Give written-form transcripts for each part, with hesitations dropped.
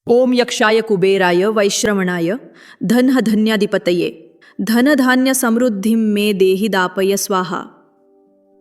ओम यक्षाय कुबेराय वैश्रवणाय धनधन्याधिपतये धनधान्य समृद्धिं मे देहि दापय स्वाहा।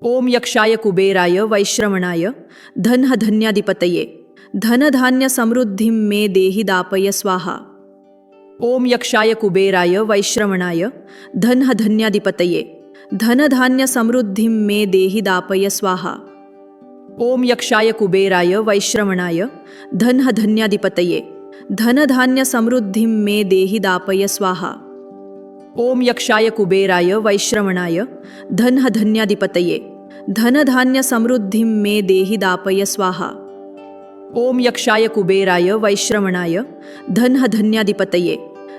ओम यक्षाय कुबेराय वैश्रवणाय धनधन्याधिपतये धनधान्य समृद्धिं मे देहि दापय स्वाहा। ओम यक्षाय कुबेराय वैश्रवणाय धनधन्याधिपतये धनधान्य समृद्धिं मे देहि दापय स्वाहा। ओम यक्षाय कुबेराय वैश्रवणाय धनधन्याधिपतये धनधान्य समृद्धिं मे देहि दापय स्वाहा। ओम यक्षाय कुबेराय वैश्रवणाय धनधन्याधिपतये धनधान्य समृद्धिं मे देहि दापय स्वाहा। ओम यक्षाय कुबेराय वैश्रवणाय धनधन्याधिपतये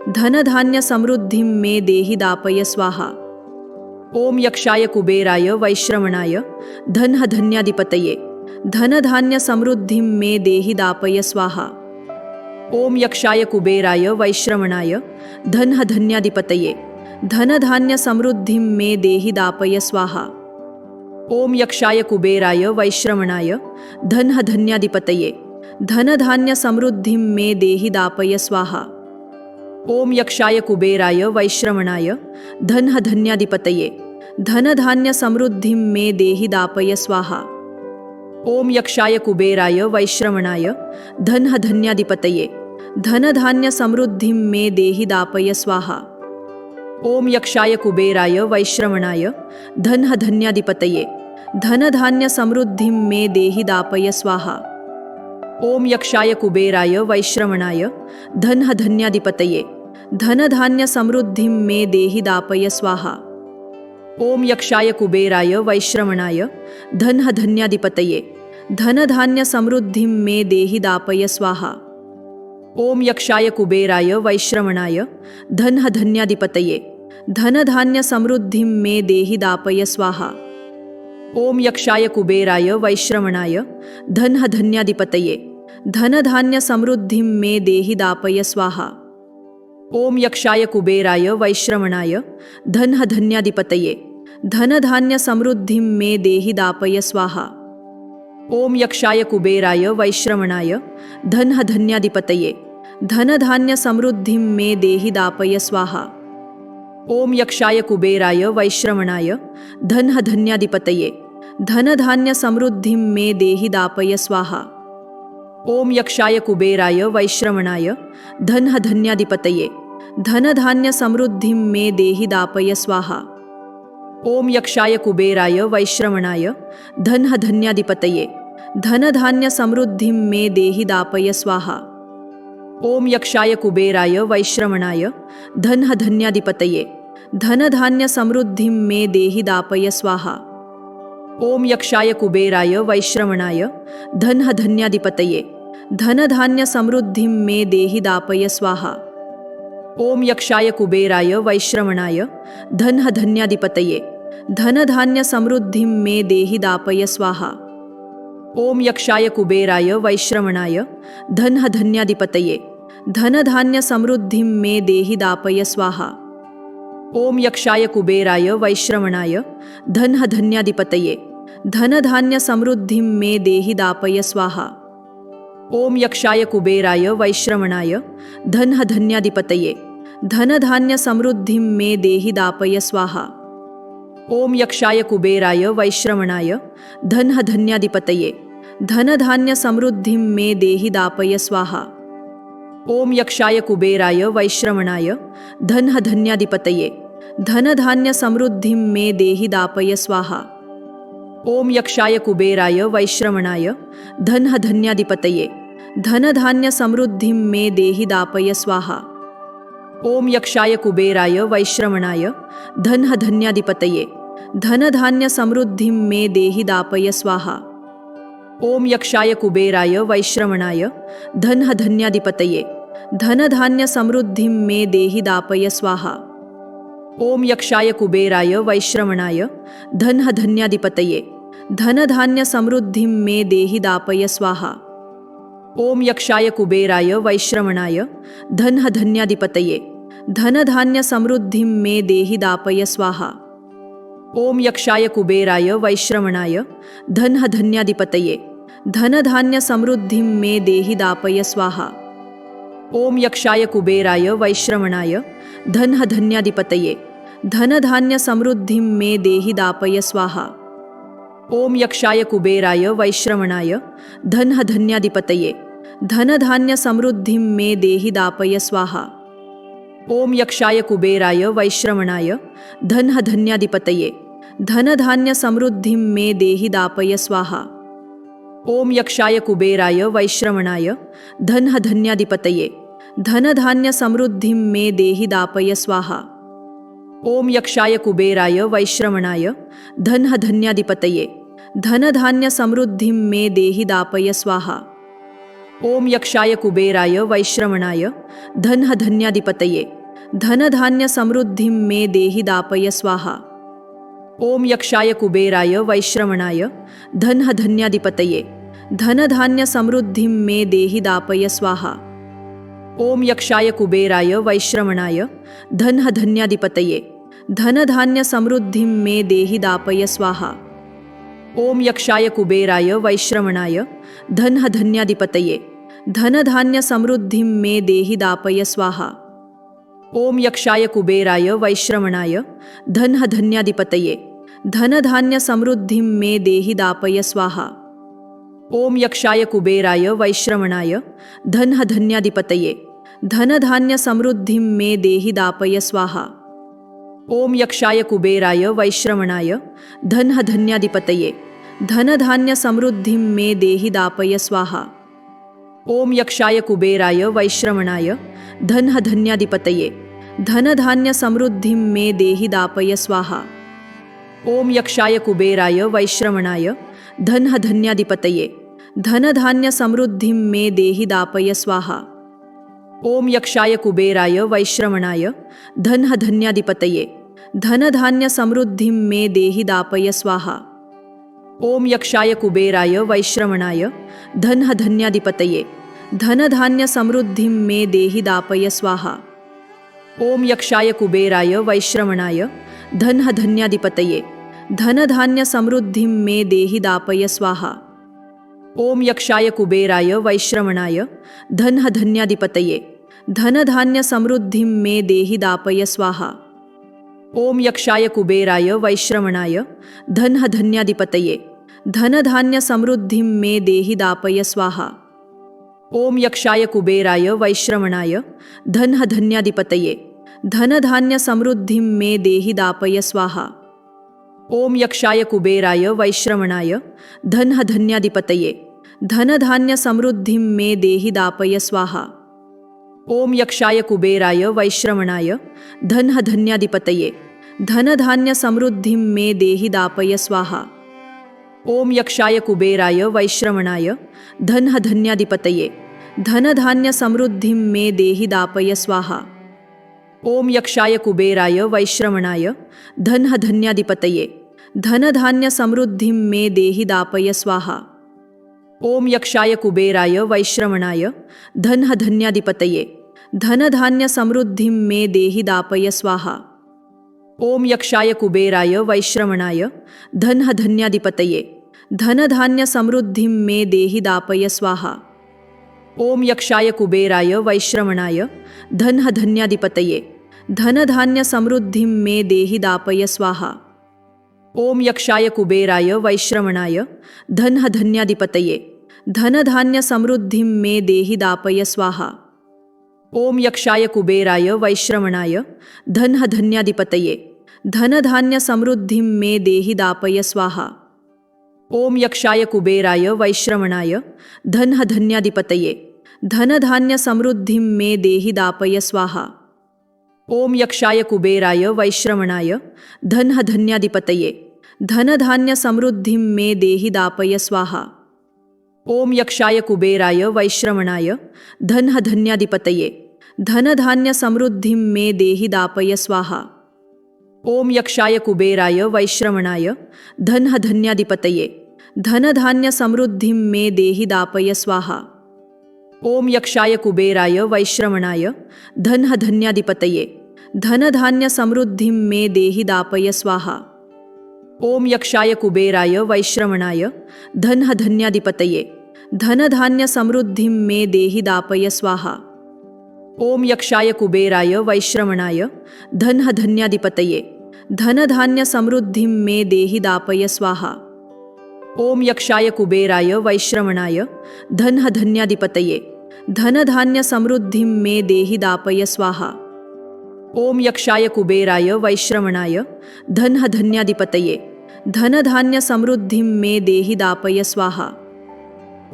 धनधान्य समृद्धिं मे देहि दापय स्वाहा। ओम यक्षाय कुबेराय वैश्रवणाय धनधन्याधिपतये धनधान्य समृद्धिं मे देहि दापय स्वाहा। ओम यक्षाय कुबेराय वैश्रवणाय धनधन्याधिपतये धनधान्य समृद्धिं मे देहि दापय स्वाहा। ओम यक्षाय कुबेराय वैश्रवणाय धनधन्याधिपतये धनधान्य समृद्धिं मे देहि दापय स्वाहा। ओम यक्षाय कुबेराय वैश्रवणाय धनधन्याधिपतये धनधान्य समृद्धिं मे देहि दापय स्वाहा। ओम यक्षाय कुबेराय वैश्रवणाय धनधन्याधिपतये धनधान्य समृद्धिं मे देहि दापय स्वाहा। ओम यक्षाय कुबेराय वैश्रवणाय धनधन्याधिपतये धनधान्य समृद्धिं मे देहि दापय स्वाहा। ओम यक्षाय कुबेराय वैश्रवणाय धनधन्याधिपतये धनधान्य समृद्धिं मे देहि दापय स्वाहा। ओम यक्षाय कुबेराय वैश्रवणाय धनधन्याधिपतये धनधान्य समृद्धिं मे देहि दापय स्वाहा। ओम यक्षाय कुबेराय वैश्रवणाय धनधन्याधिपतये धनधान्य समृद्धिं मे देहि दापय स्वाहा। ओम यक्षाय कुबेराय वैश्रवणाय धनधन्याधिपतये धनधान्य समृद्धिं मे देहि दापय स्वाहा। ओम यक्षाय कुबेराय वैश्रवणाय धनधन्याधिपतये धनधान्य समृद्धिं मे देहि दापय स्वाहा। ओम यक्षाय कुबेराय वैश्रवणाय धनधन्याधिपतये धनधान्य समृद्धिं मे देहि दापय स्वाहा। ओम यक्षाय कुबेराय वैश्रवणाय धनधन्याधिपतये धनधान्य समृद्धिं मे देहि दापय स्वाहा। ओम यक्षाय कुबेराय वैश्रवणाय धनधन्याधिपतये धनधान्य समृद्धिं मे देहि दापय स्वाहा। ओम यक्षाय कुबेराय वैश्रवणाय धनधन्याधिपतये धनधान्य समृद्धिं मे देहि दापय स्वाहा। ओम यक्षाय कुबेराय वैश्रवणाय धनधन्याधिपतये धनधान्य समृद्धिं मे देहि दापय स्वाहा। ओम यक्षाय कुबेराय वैश्रवणाय धनधन्याधिपतये धनधान्य समृद्धिं मे देहि दापय स्वाहा। ओम यक्षाय कुबेराय वैश्रवणाय धनधन्याधिपतये धनधान्य समृद्धिं मे देहि दापय स्वाहा। ओम यक्षाय कुबेराय वैश्रवणाय धनधन्याधिपतये धनधान्य समृद्धिं मे देहि दापय स्वाहा। ओम यक्षाय कुबेराय वैश्रवणाय धनधन्याधिपतये धनधान्य समृद्धिं मे देहि दापय स्वाहा। ओम यक्षाय कुबेराय वैश्रवणाय धनधन्याधिपतये धनधान्य समृद्धिं मे देहि दापय स्वाहा। ओम यक्षाय कुबेराय वैश्रवणाय धनधन्याधिपतये धनधान्य समृद्धिं मे देहि दापय स्वाहा। ओम यक्षाय कुबेराय वैश्रवणाय धनधन्याधिपतये धनधान्य समृद्धिं मे देहि दापय स्वाहा। ओम यक्षाय कुबेराय वैश्रवणाय धनधन्याधिपतये धनधान्य समृद्धिं मे देहि दापय स्वाहा। ओम यक्षाय कुबेराय वैश्रवणाय धनधन्याधिपतये धनधान्य समृद्धिं मे देहि दापय स्वाहा। ओम यक्षाय कुबेराय वैश्रवणाय धनधन्याधिपतये धनधान्य समृद्धिं मे देहि दापय स्वाहा। ओम यक्षाय कुबेराय वैश्रवणाय धनधन्याधिपतये धनधान्य समृद्धिं मे देहि दापय स्वाहा। ओम यक्षाय कुबेराय वैश्रवणाय धनधन्याधिपतये धनधान्य समृद्धिं मे देहि दापय स्वाहा। ओम यक्षाय कुबेराय वैश्रवणाय धनधन्याधिपतये धनधान्य समृद्धिं मे देहि दापय स्वाहा। ओम यक्षाय कुबेराय वैश्रवणाय धनधान्याधिपतये धनधान्य समृद्धिं मे देहि दापय स्वाहा। ओम यक्षाय कुबेराय वैश्रवणाय धनधान्याधिपतये धनधान्य समृद्धिं मे देहि दापय स्वाहा। ओम यक्षाय कुबेराय वैश्रवणाय धनधान्याधिपतये धनधान्य समृद्धिं मे देहि दापय स्वाहा। ओम यक्षाय कुबेराय वैश्रवणाय धनधान्याधिपतये धनधान्य समृद्धिं मे देहि दापय स्वाहा। ओम यक्षाय कुबेराय वैश्रवणाय धनधान्याधिपतये धनधान्य समृद्धिं मे देहि दापय स्वाहा। ओम यक्षाय कुबेराय वैश्रवणाय धनधान्याधिपतये धनधान्य समृद्धिं मे देहि दापय स्वाहा। ओम यक्षाय कुबेराय वैश्रवणाय धनधान्याधिपतये धनधान्य समृद्धिं मे देहि दापय स्वाहा। ओम यक्षाय कुबेराय वैश्रवणाय धनधान्याधिपतये धनधान्य समृद्धिं मे देहि दापय स्वाहा। ओम यक्षाय कुबेराय वैश्रवणाय धनधान्याधिपतये धनधान्य समृद्धिं मे देहि दापय स्वाहा। ओम यक्षाय कुबेराय वैश्रवणाय धनधान्याधिपतये धनधान्य समृद्धिं मे देहि दापय स्वाहा। ओम यक्षाय कुबेराय वैश्रवणाय धनधान्याधिपतये धनधान्य समृद्धिं मे देहि दापय स्वाहा। ओम यक्षाय कुबेराय वैश्रवणाय धनधान्याधिपतये धनधान्य समृद्धिं मे देहि दापय स्वाहा। ओम यक्षाय कुबेराय वैश्रवणाय धनधान्याधिपतये धनधान्य समृद्धिं मे देहि दापय स्वाहा। ओम यक्षाय कुबेराय वैश्रवणाय धनधान्याधिपतये धनधान्य समृद्धिं मे देहि दापय स्वाहा। ओम यक्षाय कुबेराय वैश्रवणाय धनधान्याधिपतये धनधान्य समृद्धिं मे देहि दापय स्वाहा। ओम यक्षाय कुबेराय वैश्रवणाय धनधान्याधिपतये धनधान्य समृद्धिं मे देहि दापय स्वाहा। ओम यक्षाय कुबेराय वैश्रवणाय धनधान्याधिपतये धनधान्य समृद्धिं मे देहि दापय स्वाहा। ओम यक्षाय कुबेराय वैश्रवणाय धनधान्याधिपतये धनधान्य समृद्धिं मे देहि दापय स्वाहा। ओम यक्षाय कुबेराय वैश्रवणाय धनधान्याधिपतये धनधान्य समृद्धिं मे देहि दापय स्वाहा। ओम यक्षाय कुबेराय वैश्रवणाय धनधान्याधिपतये धनधान्य समृद्धिं मे देहि दापय स्वाहा। ओम यक्षाय कुबेराय वैश्रवणाय धनधान्याधिपतये धनधान्य समृद्धिं मे देहि दापय स्वाहा। ओम यक्षाय कुबेराय वैश्रवणाय धनधान्याधिपतये धनधान्य समृद्धिं मे देहि दापय स्वाहा। ओम यक्षाय कुबेराय वैश्रवणाय धनधान्याधिपतये धनधान्य समृद्धिं मे देहि दापय स्वाहा। ओम यक्षाय कुबेराय वैश्रवणाय धनधान्याधिपतये धनधान्य समृद्धिं मे देहि दापय स्वाहा। ओम यक्षाय कुबेराय वैश्रवणाय धनधान्याधिपतये धनधान्य समृद्धिं मे देहि दापय स्वाहा। ओम यक्षाय कुबेराय वैश्रवणाय धनधान्याधिपतये धनधान्य समृद्धिं मे देहि दापय स्वाहा। ओम यक्षाय कुबेराय वैश्रवणाय धनधान्याधिपतये धनधान्य समृद्धिं मे देहि दापय स्वाहा। ओम यक्षाय कुबेराय वैश्रवणाय धनधान्याधिपतये धनधान्य समृद्धिं मे देहि दापय स्वाहा। ओम यक्षाय कुबेराय वैश्रवणाय धनधान्याधिपतये धनधान्य समृद्धिं मे देहि दापय स्वाहा। ओम यक्षाय कुबेराय वैश्रवणाय धनधान्याधिपतये धनधान्य समृद्धिं मे देहि दापय स्वाहा। ओम यक्षाय कुबेराय वैश्रवणाय धनधान्याधिपतये धनधान्य समृद्धिं मे देहि दापय स्वाहा। ओम यक्षाय कुबेराय वैश्रवणाय धनधान्याधिपतये धनधान्य समृद्धिं मे देहि दापय स्वाहा। ओम यक्षाय कुबेराय वैश्रवणाय धनधान्याधिपतये धनधान्य समृद्धिं मे देहि दापय स्वाहा। ओम यक्षाय कुबेराय वैश्रवणाय धनधान्याधिपतये धनधान्य समृद्धिं मे देहि दापय स्वाहा। ओम यक्षाय कुबेराय वैश्रवणाय धनधान्याधिपतये धनधान्य समृद्धिं मे देहि दापय स्वाहा। ओम यक्षाय कुबेराय वैश्रवणाय धनधान्याधिपतये धनधान्य समृद्धिं मे देहि दापय स्वाहा। ओम यक्षाय कुबेराय वैश्रवणाय धनधान्याधिपतये धनधान्य समृद्धिं मे देहि दापय स्वाहा। ओम यक्षाय कुबेराय वैश्रवणाय धनधान्याधिपतये धनधान्य समृद्धिं मे देहि दापय स्वाहा।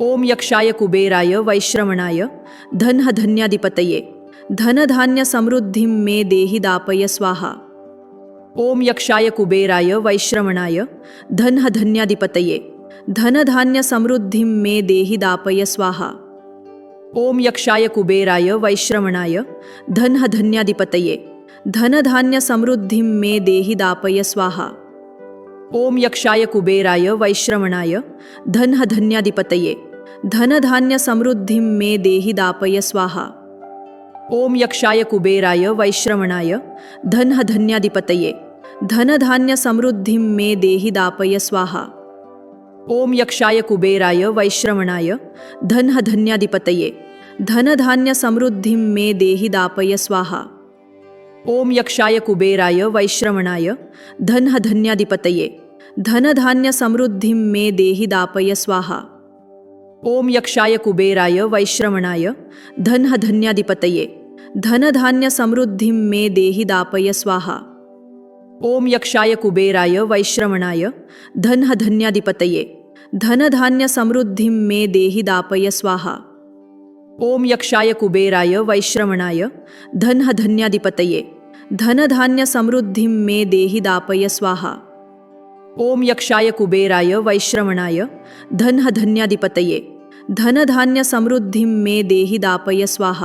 ओम यक्षाय कुबेराय वैश्रवणाय धनधान्याधिपतये धनधान्य समृद्धिं मे देहि दापय स्वाहा। ओम यक्षाय कुबेराय वैश्रवणाय धनधान्याधिपतये धनधान्य समृद्धिं मे देहि दापय स्वाहा। ओम यक्षाय कुबेराय वैश्रवणाय धनधान्याधिपतये धनधान्य समृद्धिं मे देहि दापय स्वाहा। ओम यक्षाय कुबेराय वैश्रवणाय धनधान्याधिपतये धनधान्य समृद्धिं मे देहि दापय स्वाहा। ओम यक्षाय कुबेराय वैश्रवणाय धनधान्याधिपतये धनधान्य समृद्धिं मे देहि दापय स्वाहा। ओम यक्षाय कुबेराय वैश्रवणाय धनधान्याधिपतये धनधान्य समृद्धिं मे देहि दापय स्वाहा। ओम यक्षाय कुबेराय वैश्रवणाय धनधान्याधिपतये धनधान्य समृद्धिं मे देहि दापय स्वाहा। ओम यक्षाय कुबेराय वैश्रवणाय धनधान्याधिपतये धनधान्य समृद्धिं मे देहि दापय स्वाहा। ओम यक्षाय कुबेराय वैश्रवणाय धनधान्याधिपतये धनधान्य समृद्धिं मे देहि दापय स्वाहा। ओम यक्षाय कुबेराय वैश्रवणाय धनधान्याधिपतये धनधान्य समृद्धिं मे देहि दापय स्वाहा। ओम यक्षाय कुबेराय वैश्रवणाय धनधान्याधिपतये धनधान्य समृद्धिं मे देहि दापय स्वाहा।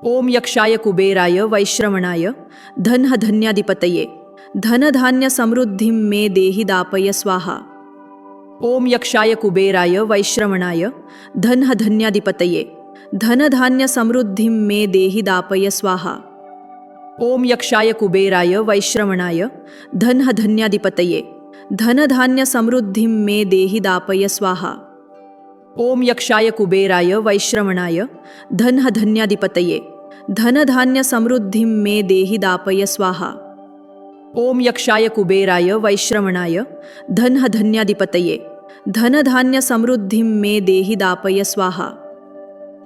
ओम यक्षाय कुबेराय वैश्रवणाय धनधान्याधिपतये धनधान्य समृद्धिं मे देहि दापय स्वाहा। ओम यक्षाय कुबेराय वैश्रवणाय धनधान्याधिपतये धनधान्य समृद्धिं मे देहि दापय स्वाहा। ओम यक्षाय कुबेराय वैश्रवणाय धनधान्याधिपतये धनधान्य समृद्धिं मे देहि दापय स्वाहा। ओम यक्षाय कुबेराय वैश्रवणाय धनधान्याधिपतये धनधान्य समृद्धिं मे देहि दापय स्वाहा। ओम यक्षाय कुबेराय वैश्रवणाय धनधान्याधिपतये धनधान्य समृद्धिं मे देहि दापय स्वाहा।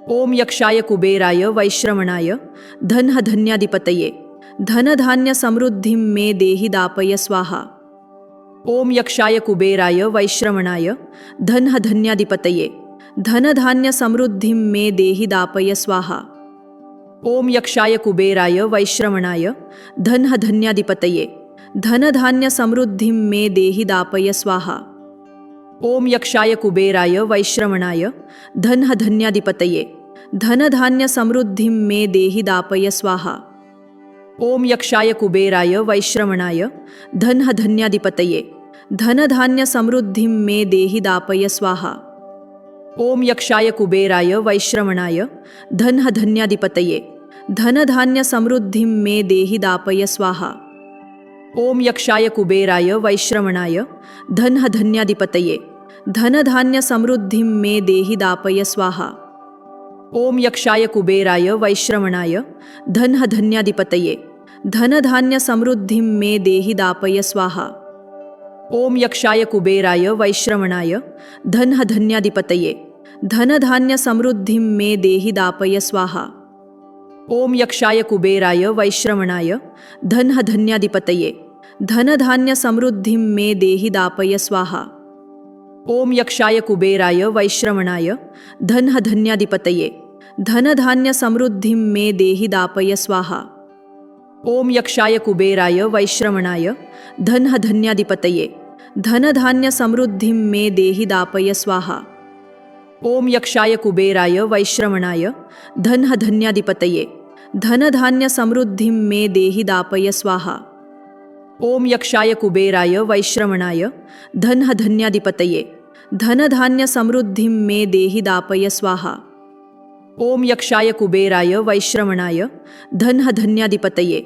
ओम यक्षाय कुबेराय वैश्रवणाय धनधान्याधिपतये धनधान्य समृद्धिं मे देहि दापय स्वाहा। ओम यक्षाय कुबेराय वैश्रवणाय धनधान्याधिपतये धनधान्य समृद्धिं मे देहि दापय स्वाहा। ओम यक्षाय कुबेराय वैश्रवणाय धनधान्याधिपतये धनधान्य समृद्धिं मे देहि दापय स्वाहा। ओम यक्षाय कुबेराय वैश्रवणाय धनधान्याधिपतये धनधान्य समृद्धिं मे देहि दापय स्वाहा। ओम यक्षाय कुबेराय वैश्रवणाय धनधान्याधिपतये धनधान्य समृद्धिं मे देहि दापय स्वाहा। ओम यक्षाय कुबेराय वैश्रवणाय धनधान्याधिपतये धनधान्य समृद्धिं मे देहि दापय स्वाहा। ओम यक्षाय कुबेराय वैश्रवणाय धनधान्याधिपतये धनधान्य समृद्धिं मे देहि दापय स्वाहा। ओम यक्षाय कुबेराय वैश्रवणाय धनधान्याधिपतये धनधान्य समृद्धिं मे देहि दापय स्वाहा। ओम यक्षाय कुबेराय वैश्रवणाय धनधान्याधिपतये धनधान्य समृद्धिं मे देहि दापय स्वाहा। ओम यक्षाय कुबेराय वैश्रवणाय धनधान्याधिपतये धनधान्य समृद्धिं मे देहि दापय स्वाहा। ओम यक्षाय कुबेराय वैश्रवणाय धनधान्याधिपतये धनधान्य समृद्धिं मे देहि दापय स्वाहा। ओम यक्षाय कुबेराय वैश्रवणाय धनधान्याधिपतये धनधान्य समृद्धिं मे देहि दापय स्वाहा। ओम यक्षाय कुबेराय वैश्रवणाय धनधान्याधिपतये धनधान्य समृद्धिं मे देहि दापय स्वाहा। ओम यक्षाय कुबेराय वैश्रवणाय धनधान्याधिपतये धनधान्य समृद्धिं मे देहि दापय स्वाहा। ओम यक्षाय कुबेराय वैश्रवणाय धनधान्याधिपतये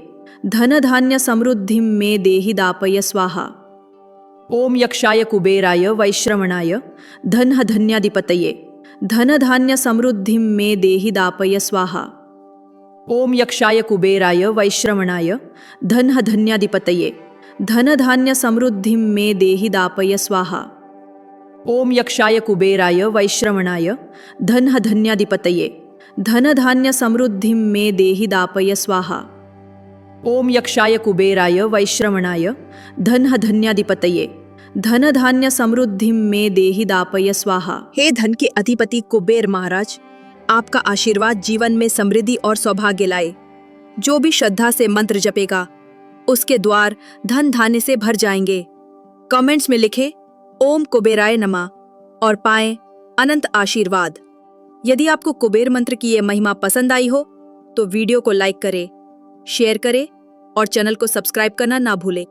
धनधान्य समृद्धिं मे देहि दापय स्वाहा। ओम यक्षाय कुबेराय वैश्रवणाय धनधान्याधिपतये धनधान्य समृद्धिं मे देहि दापय स्वाहा। ओम यक्षाय कुबेराय वैश्रवणाय धन धन्याधिपतये धन धान्य समृद्धि मे देहि दापय स्वाहा। ओम यक्षाय कुबेराय वैश्रवणाय धन धन्याधिपतये धन धान्य समृद्धि मे देहि दापय स्वाहा। ओम यक्षाय कुबेराय वैश्रवणाय धन धन्याधिपतये धन धान्य समृद्धि मे देहि दापय स्वाहा। हे धन के अधिपति कुबेर महाराज, आपका आशीर्वाद जीवन में समृद्धि और सौभाग्य लाए। जो भी श्रद्धा से मंत्र जपेगा उसके द्वार धन धान्य से भर जाएंगे। कमेंट्स में लिखे ओम कुबेराय नमः और पाएं अनंत आशीर्वाद। यदि आपको कुबेर मंत्र की ये महिमा पसंद आई हो तो वीडियो को लाइक करें, शेयर करें और चैनल को सब्सक्राइब करना ना भूलें।